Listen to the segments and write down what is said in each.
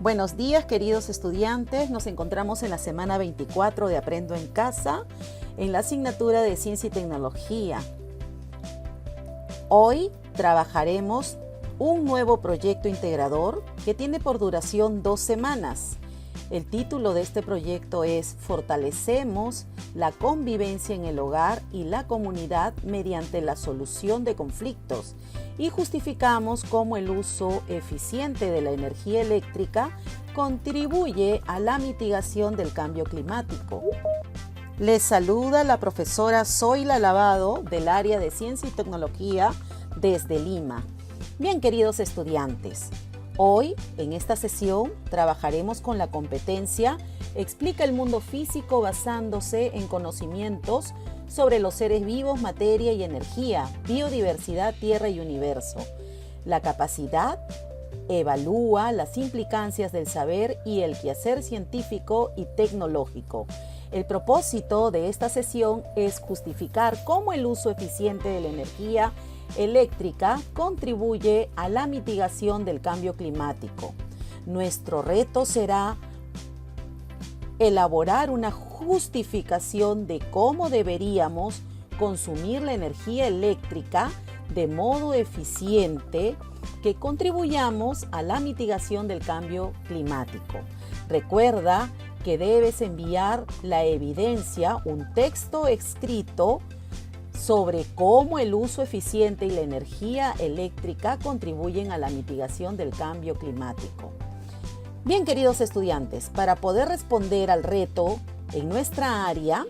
Buenos días, queridos estudiantes. Nos encontramos en la semana 24 de Aprendo en Casa, en la asignatura de Ciencia y Tecnología. Hoy trabajaremos un nuevo proyecto integrador que tiene por duración 2 semanas. El título de este proyecto es Fortalecemos la convivencia en el hogar y la comunidad mediante la solución de conflictos y justificamos cómo el uso eficiente de la energía eléctrica contribuye a la mitigación del cambio climático. Les saluda la profesora Zoila Lavado del área de Ciencia y Tecnología desde Lima. Bien, queridos estudiantes, hoy en esta sesión trabajaremos con la competencia Explica el mundo físico basándose en conocimientos sobre los seres vivos, materia y energía, biodiversidad, tierra y universo. La capacidad evalúa las implicancias del saber y el quehacer científico y tecnológico. El propósito de esta sesión es justificar cómo el uso eficiente de la energía eléctrica contribuye a la mitigación del cambio climático. Nuestro reto será elaborar una justificación de cómo deberíamos consumir la energía eléctrica de modo eficiente que contribuyamos a la mitigación del cambio climático. Recuerda que debes enviar la evidencia, un texto escrito sobre cómo el uso eficiente y la energía eléctrica contribuyen a la mitigación del cambio climático. Bien, queridos estudiantes, para poder responder al reto en nuestra área,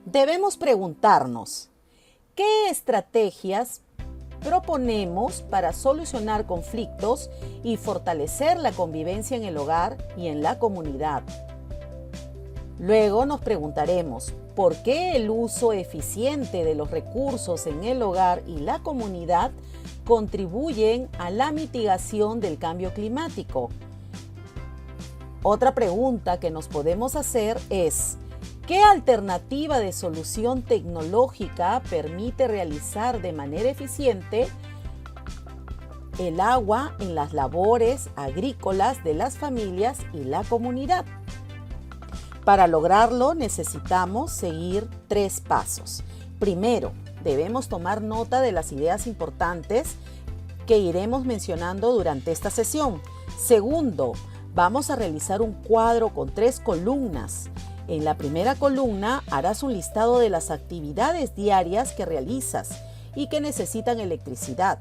debemos preguntarnos, ¿qué estrategias proponemos para solucionar conflictos y fortalecer la convivencia en el hogar y en la comunidad? Luego nos preguntaremos, ¿por qué el uso eficiente de los recursos en el hogar y la comunidad contribuyen a la mitigación del cambio climático? Otra pregunta que nos podemos hacer es, ¿qué alternativa de solución tecnológica permite realizar de manera eficiente el agua en las labores agrícolas de las familias y la comunidad? Para lograrlo necesitamos seguir 3 pasos. Primero, debemos tomar nota de las ideas importantes que iremos mencionando durante esta sesión. Segundo, vamos a realizar un cuadro con 3 columnas. En la primera columna harás un listado de las actividades diarias que realizas y que necesitan electricidad.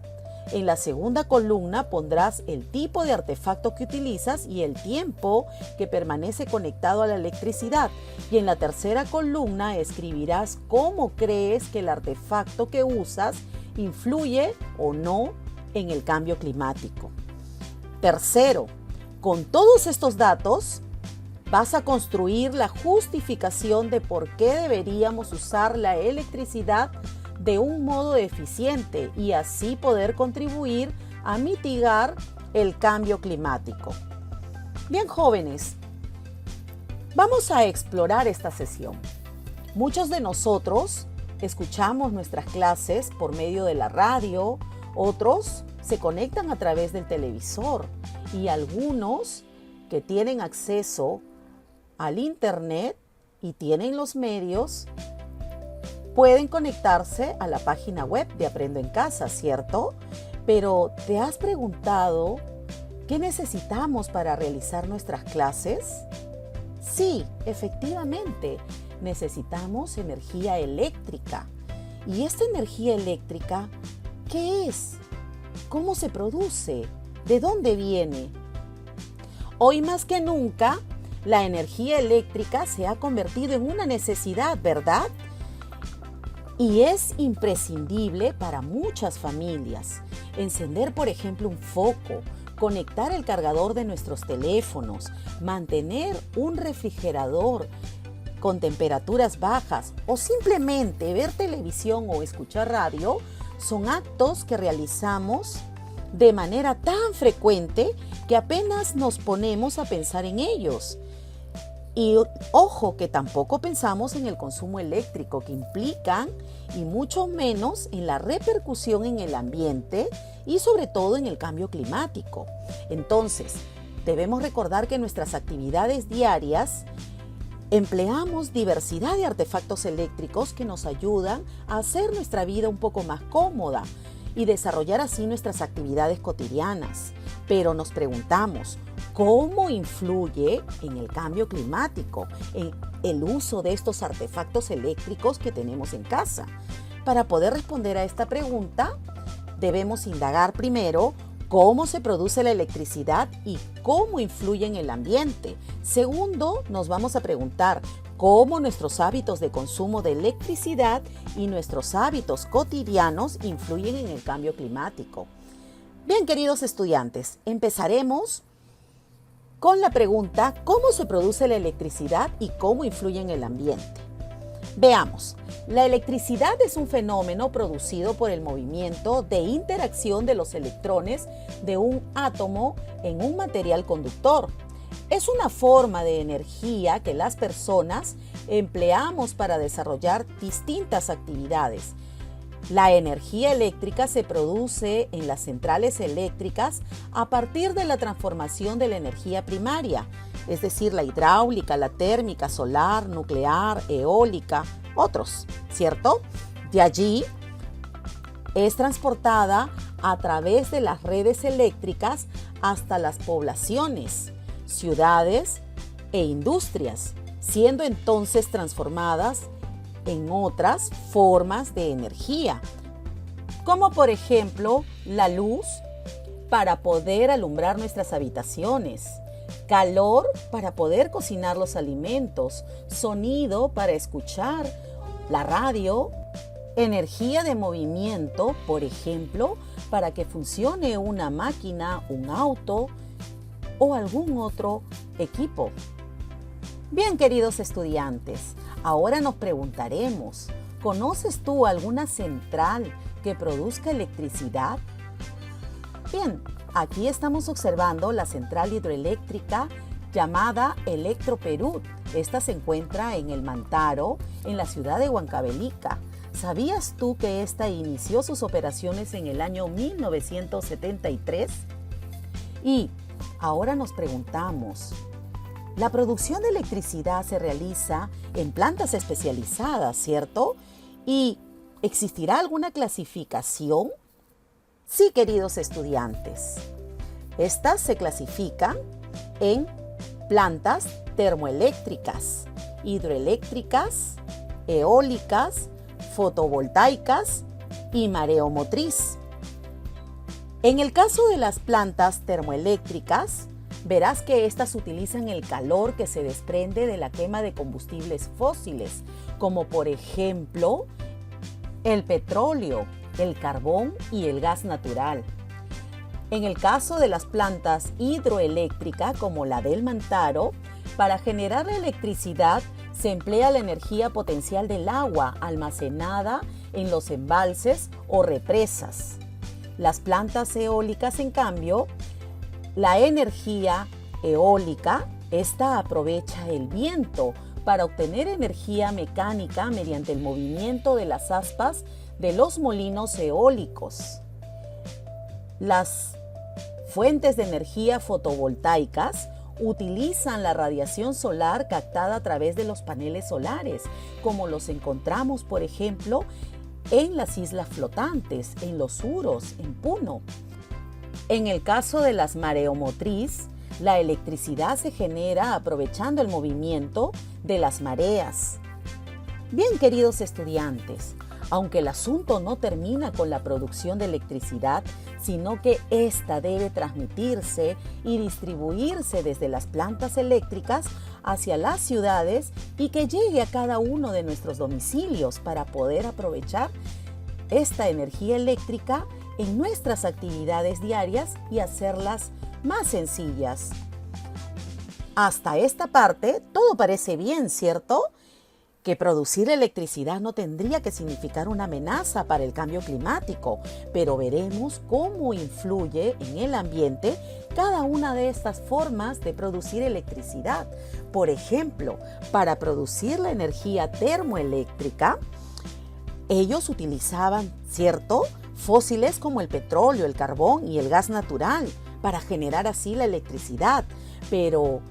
En la segunda columna pondrás el tipo de artefacto que utilizas y el tiempo que permanece conectado a la electricidad. Y en la tercera columna escribirás cómo crees que el artefacto que usas influye o no en el cambio climático. Tercero, con todos estos datos, vas a construir la justificación de por qué deberíamos usar la electricidad de un modo eficiente y así poder contribuir a mitigar el cambio climático. Bien, jóvenes, vamos a explorar esta sesión. Muchos de nosotros escuchamos nuestras clases por medio de la radio, otros se conectan a través del televisor y algunos que tienen acceso al internet y tienen los medios pueden conectarse a la página web de Aprendo en Casa, ¿cierto? Pero ¿te has preguntado qué necesitamos para realizar nuestras clases? Sí, efectivamente, necesitamos energía eléctrica. ¿Y esta energía eléctrica qué es? ¿Cómo se produce? ¿De dónde viene? Hoy más que nunca, la energía eléctrica se ha convertido en una necesidad, ¿verdad? Y es imprescindible para muchas familias. Encender, por ejemplo, un foco, conectar el cargador de nuestros teléfonos, mantener un refrigerador con temperaturas bajas o simplemente ver televisión o escuchar radio son actos que realizamos de manera tan frecuente que apenas nos ponemos a pensar en ellos. Y ojo que tampoco pensamos en el consumo eléctrico que implican y mucho menos en la repercusión en el ambiente y sobre todo en el cambio climático. Entonces, debemos recordar que en nuestras actividades diarias empleamos diversidad de artefactos eléctricos que nos ayudan a hacer nuestra vida un poco más cómoda y desarrollar así nuestras actividades cotidianas. Pero nos preguntamos, ¿cómo influye en el cambio climático en el uso de estos artefactos eléctricos que tenemos en casa? Para poder responder a esta pregunta, debemos indagar primero cómo se produce la electricidad y cómo influye en el ambiente. Segundo, nos vamos a preguntar cómo nuestros hábitos de consumo de electricidad y nuestros hábitos cotidianos influyen en el cambio climático. Bien, queridos estudiantes, empezaremos con la pregunta ¿cómo se produce la electricidad y cómo influye en el ambiente? Veamos, la electricidad es un fenómeno producido por el movimiento de interacción de los electrones de un átomo en un material conductor. Es una forma de energía que las personas empleamos para desarrollar distintas actividades. La energía eléctrica se produce en las centrales eléctricas a partir de la transformación de la energía primaria, es decir, la hidráulica, la térmica, solar, nuclear, eólica, otros, ¿cierto? De allí es transportada a través de las redes eléctricas hasta las poblaciones, ciudades e industrias, siendo entonces transformadas en otras formas de energía, como por ejemplo la luz para poder alumbrar nuestras habitaciones, calor para poder cocinar los alimentos, sonido para escuchar la radio, energía de movimiento, por ejemplo, para que funcione una máquina, un auto o algún otro equipo. Bien, queridos estudiantes, ahora nos preguntaremos, ¿conoces tú alguna central que produzca electricidad? Bien, aquí estamos observando la central hidroeléctrica llamada Electroperú. Esta se encuentra en el Mantaro, en la ciudad de Huancavelica. ¿Sabías tú que esta inició sus operaciones en el año 1973? Y ahora nos preguntamos, la producción de electricidad se realiza en plantas especializadas, ¿cierto? ¿Y existirá alguna clasificación? Sí, queridos estudiantes. Estas se clasifican en plantas termoeléctricas, hidroeléctricas, eólicas, fotovoltaicas y mareomotriz. En el caso de las plantas termoeléctricas, verás que estas utilizan el calor que se desprende de la quema de combustibles fósiles, como por ejemplo el petróleo, el carbón y el gas natural. En el caso de las plantas hidroeléctricas, como la del Mantaro, para generar la electricidad se emplea la energía potencial del agua almacenada en los embalses o represas. Las plantas eólicas, en cambio, la energía eólica, esta aprovecha el viento para obtener energía mecánica mediante el movimiento de las aspas de los molinos eólicos. Las fuentes de energía fotovoltaicas utilizan la radiación solar captada a través de los paneles solares, como los encontramos, por ejemplo, en las islas flotantes, en los Uros, en Puno. En el caso de las mareomotriz, la electricidad se genera aprovechando el movimiento de las mareas. Bien, queridos estudiantes, aunque el asunto no termina con la producción de electricidad, sino que ésta debe transmitirse y distribuirse desde las plantas eléctricas hacia las ciudades y que llegue a cada uno de nuestros domicilios para poder aprovechar esta energía eléctrica en nuestras actividades diarias y hacerlas más sencillas. Hasta esta parte todo parece bien, ¿cierto? Que producir electricidad no tendría que significar una amenaza para el cambio climático, pero veremos cómo influye en el ambiente cada una de estas formas de producir electricidad. Por ejemplo, para producir la energía termoeléctrica, ellos utilizaban, ¿cierto?, fósiles como el petróleo, el carbón y el gas natural para generar así la electricidad. Pero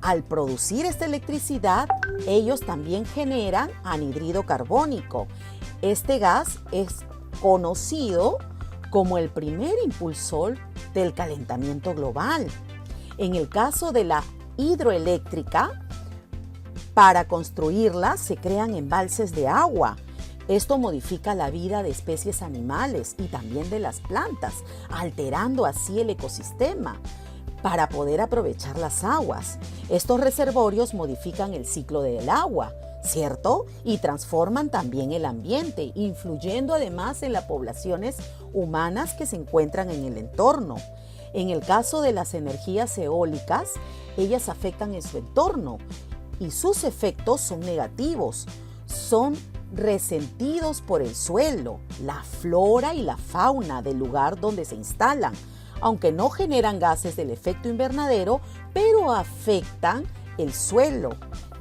al producir esta electricidad, ellos también generan anhídrido carbónico. Este gas es conocido como el primer impulsor del calentamiento global. En el caso de la hidroeléctrica, para construirla se crean embalses de agua. Esto modifica la vida de especies animales y también de las plantas, alterando así el ecosistema para poder aprovechar las aguas. Estos reservorios modifican el ciclo del agua, ¿cierto? Y transforman también el ambiente, influyendo además en las poblaciones humanas que se encuentran en el entorno. En el caso de las energías eólicas, ellas afectan en su entorno y sus efectos son negativos, son resentidos por el suelo, la flora y la fauna del lugar donde se instalan, aunque no generan gases del efecto invernadero, pero afectan el suelo,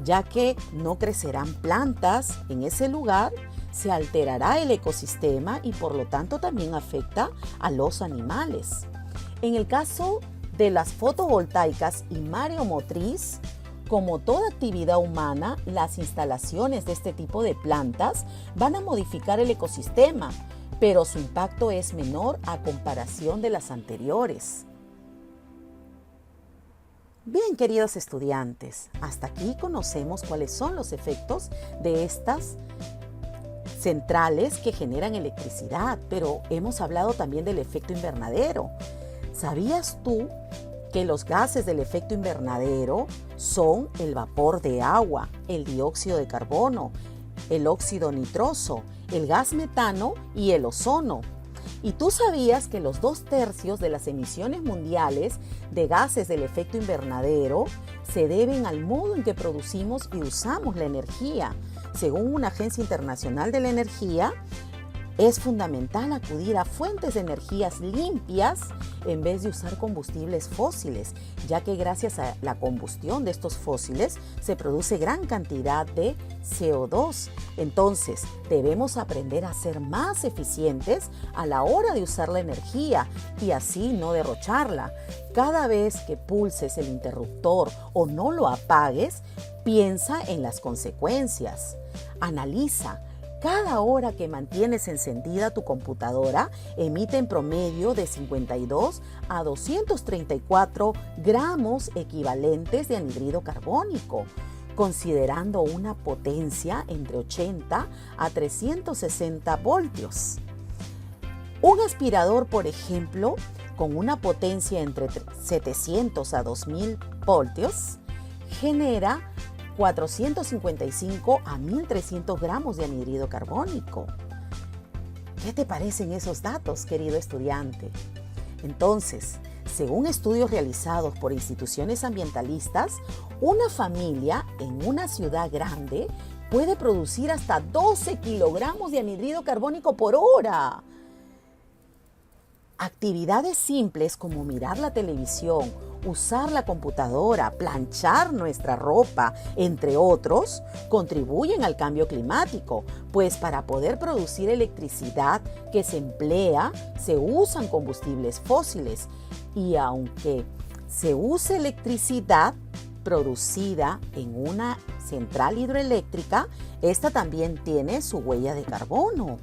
ya que no crecerán plantas en ese lugar, se alterará el ecosistema y por lo tanto también afecta a los animales. En el caso de las fotovoltaicas y mareomotriz, como toda actividad humana, las instalaciones de este tipo de plantas van a modificar el ecosistema, pero su impacto es menor a comparación de las anteriores. Bien, queridos estudiantes, hasta aquí conocemos cuáles son los efectos de estas centrales que generan electricidad, pero hemos hablado también del efecto invernadero. ¿Sabías tú que los gases del efecto invernadero son el vapor de agua, el dióxido de carbono, el óxido nitroso, el gas metano y el ozono? ¿Y tú sabías que los 2/3 de las emisiones mundiales de gases del efecto invernadero se deben al modo en que producimos y usamos la energía? Según una agencia internacional de la energía, es fundamental acudir a fuentes de energías limpias en vez de usar combustibles fósiles, ya que gracias a la combustión de estos fósiles se produce gran cantidad de CO2. Entonces, debemos aprender a ser más eficientes a la hora de usar la energía y así no derrocharla. Cada vez que pulses el interruptor o no lo apagues, piensa en las consecuencias. Analiza. Cada hora que mantienes encendida tu computadora emite en promedio de 52 a 234 gramos equivalentes de anhídrido carbónico, considerando una potencia entre 80 a 360 voltios. Un aspirador, por ejemplo, con una potencia entre 700 a 2000 voltios, genera 455 a 1300 gramos de anhídrido carbónico. ¿Qué te parecen esos datos, querido estudiante? Entonces, según estudios realizados por instituciones ambientalistas, una familia en una ciudad grande puede producir hasta 12 kilogramos de anhídrido carbónico por hora. Actividades simples como mirar la televisión, usar la computadora, planchar nuestra ropa, entre otros, contribuyen al cambio climático, pues para poder producir electricidad que se emplea, se usan combustibles fósiles. Y aunque se use electricidad producida en una central hidroeléctrica, esta también tiene su huella de carbono.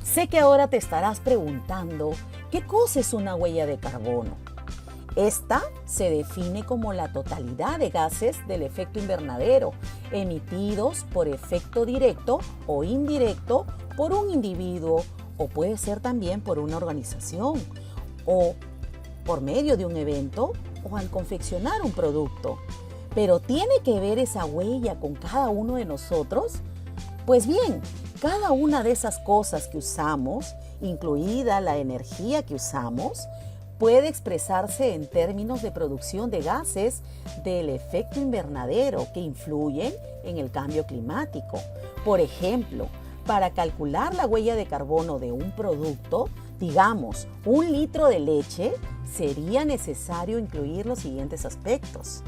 Sé que ahora te estarás preguntando, ¿qué cosa es una huella de carbono? Esta se define como la totalidad de gases del efecto invernadero emitidos por efecto directo o indirecto por un individuo o puede ser también por una organización o por medio de un evento o al confeccionar un producto. ¿Pero tiene que ver esa huella con cada uno de nosotros? Pues bien, cada una de esas cosas que usamos, incluida la energía que usamos, puede expresarse en términos de producción de gases del efecto invernadero que influyen en el cambio climático. Por ejemplo, para calcular la huella de carbono de un producto, digamos, 1 litro de leche, sería necesario incluir los siguientes aspectos.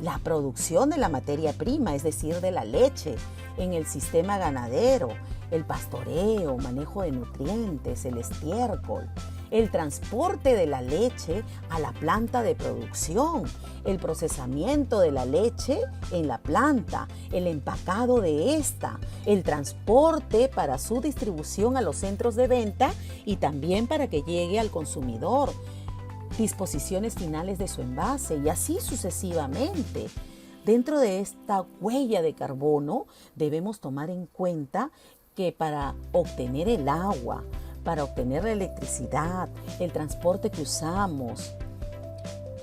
La producción de la materia prima, es decir, de la leche, en el sistema ganadero, el pastoreo, manejo de nutrientes, el estiércol, el transporte de la leche a la planta de producción, el procesamiento de la leche en la planta, el empacado de esta, el transporte para su distribución a los centros de venta y también para que llegue al consumidor, disposiciones finales de su envase y así sucesivamente. Dentro de esta huella de carbono debemos tomar en cuenta que para obtener el agua, para obtener la electricidad, el transporte que usamos,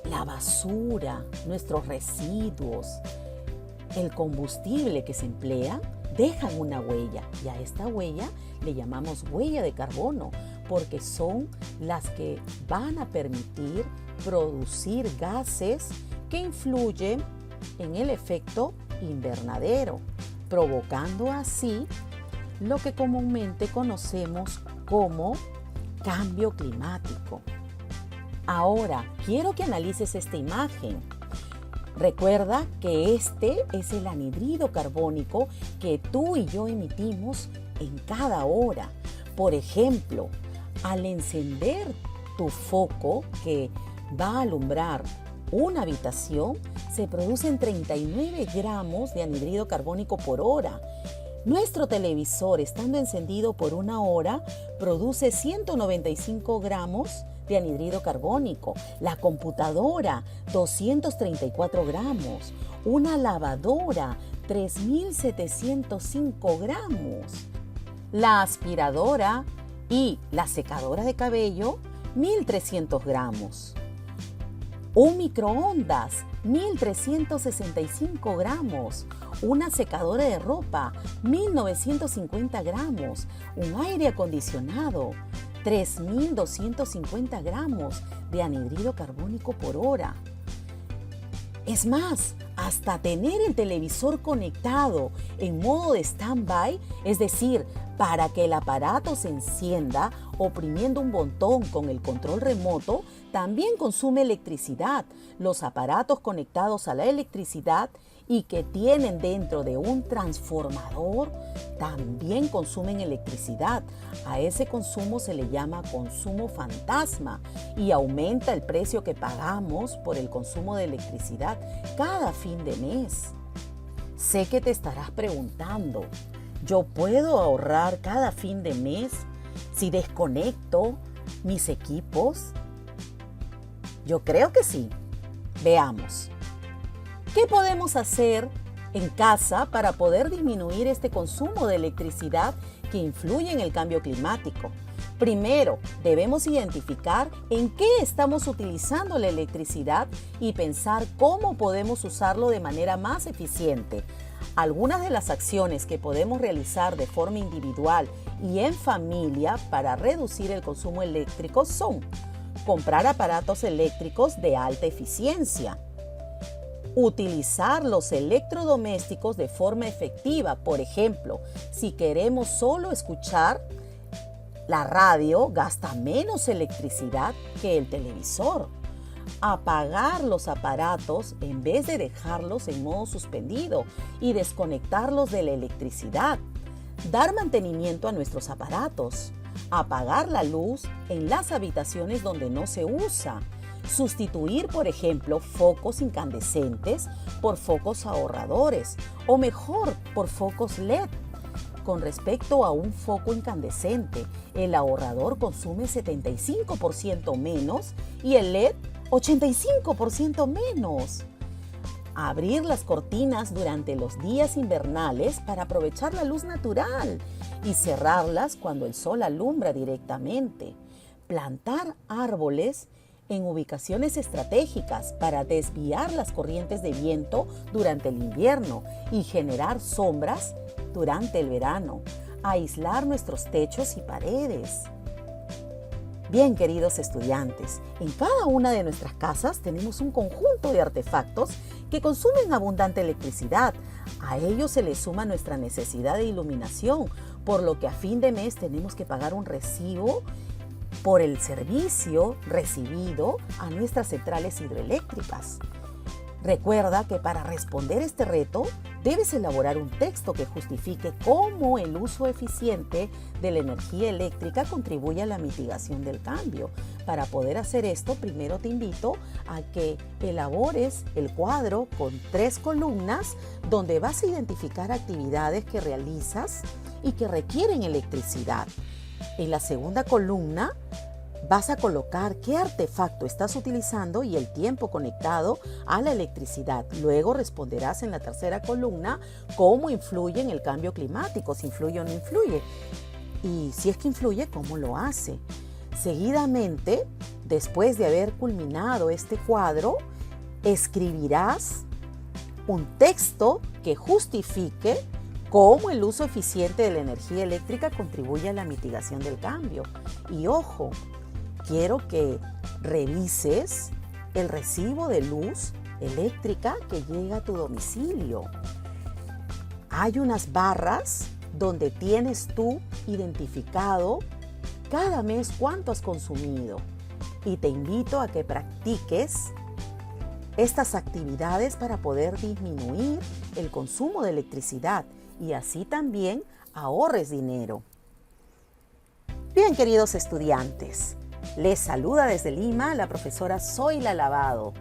la basura, nuestros residuos, el combustible que se emplea, dejan una huella y a esta huella le llamamos huella de carbono porque son las que van a permitir producir gases que influyen en el efecto invernadero, provocando así lo que comúnmente conocemos como cambio climático. Ahora, quiero que analices esta imagen. Recuerda que este es el anhídrido carbónico que tú y yo emitimos en cada hora. Por ejemplo, al encender tu foco que va a alumbrar una habitación, se producen 39 gramos de anhídrido carbónico por hora. Nuestro televisor, estando encendido por una hora, produce 195 gramos de anhídrido carbónico. La computadora, 234 gramos. Una lavadora, 3.705 gramos. La aspiradora y la secadora de cabello, 1.300 gramos. Un microondas, 1.365 gramos. Una secadora de ropa, 1.950 gramos. Un aire acondicionado, 3.250 gramos de anhídrido carbónico por hora. Es más, hasta tener el televisor conectado en modo de stand-by, es decir, para que el aparato se encienda oprimiendo un botón con el control remoto, también consume electricidad. Los aparatos conectados a la electricidad y que tienen dentro de un transformador también consumen electricidad. A ese consumo se le llama consumo fantasma y aumenta el precio que pagamos por el consumo de electricidad cada fin de mes. Sé que te estarás preguntando, ¿yo puedo ahorrar cada fin de mes si desconecto mis equipos? Yo creo que sí. Veamos. ¿Qué podemos hacer en casa para poder disminuir este consumo de electricidad que influye en el cambio climático? Primero, debemos identificar en qué estamos utilizando la electricidad y pensar cómo podemos usarlo de manera más eficiente. Algunas de las acciones que podemos realizar de forma individual y en familia para reducir el consumo eléctrico son comprar aparatos eléctricos de alta eficiencia, utilizar los electrodomésticos de forma efectiva. Por ejemplo, si queremos solo escuchar la radio, gasta menos electricidad que el televisor. Apagar los aparatos en vez de dejarlos en modo suspendido y desconectarlos de la electricidad. Dar mantenimiento a nuestros aparatos. Apagar la luz en las habitaciones donde no se usa. Sustituir, por ejemplo, focos incandescentes por focos ahorradores o mejor, por focos LED. Con respecto a un foco incandescente, el ahorrador consume 75% menos y el LED 85% menos. Abrir las cortinas durante los días invernales para aprovechar la luz natural y cerrarlas cuando el sol alumbra directamente. Plantar árboles en ubicaciones estratégicas para desviar las corrientes de viento durante el invierno y generar sombras durante el verano. Aislar nuestros techos y paredes. Bien, queridos estudiantes, en cada una de nuestras casas tenemos un conjunto de artefactos que consumen abundante electricidad. A ellos se le suma nuestra necesidad de iluminación, por lo que a fin de mes tenemos que pagar un recibo por el servicio recibido a nuestras centrales hidroeléctricas. Recuerda que para responder este reto debes elaborar un texto que justifique cómo el uso eficiente de la energía eléctrica contribuye a la mitigación del cambio. Para poder hacer esto, primero te invito a que elabores el cuadro con 3 columnas donde vas a identificar actividades que realizas y que requieren electricidad. En la segunda columna vas a colocar qué artefacto estás utilizando y el tiempo conectado a la electricidad. Luego responderás en la tercera columna cómo influye en el cambio climático, si influye o no influye. Y si es que influye, ¿cómo lo hace? Seguidamente, después de haber culminado este cuadro, escribirás un texto que justifique cómo el uso eficiente de la energía eléctrica contribuye a la mitigación del cambio. Y ojo, quiero que revises el recibo de luz eléctrica que llega a tu domicilio. Hay unas barras donde tienes tú identificado cada mes cuánto has consumido. Y te invito a que practiques estas actividades para poder disminuir el consumo de electricidad y así también ahorres dinero. Bien, queridos estudiantes, les saluda desde Lima la profesora Zoila Lavado.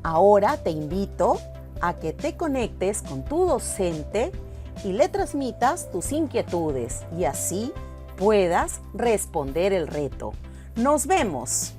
Ahora te invito a que te conectes con tu docente y le transmitas tus inquietudes y así puedas responder el reto. ¡Nos vemos!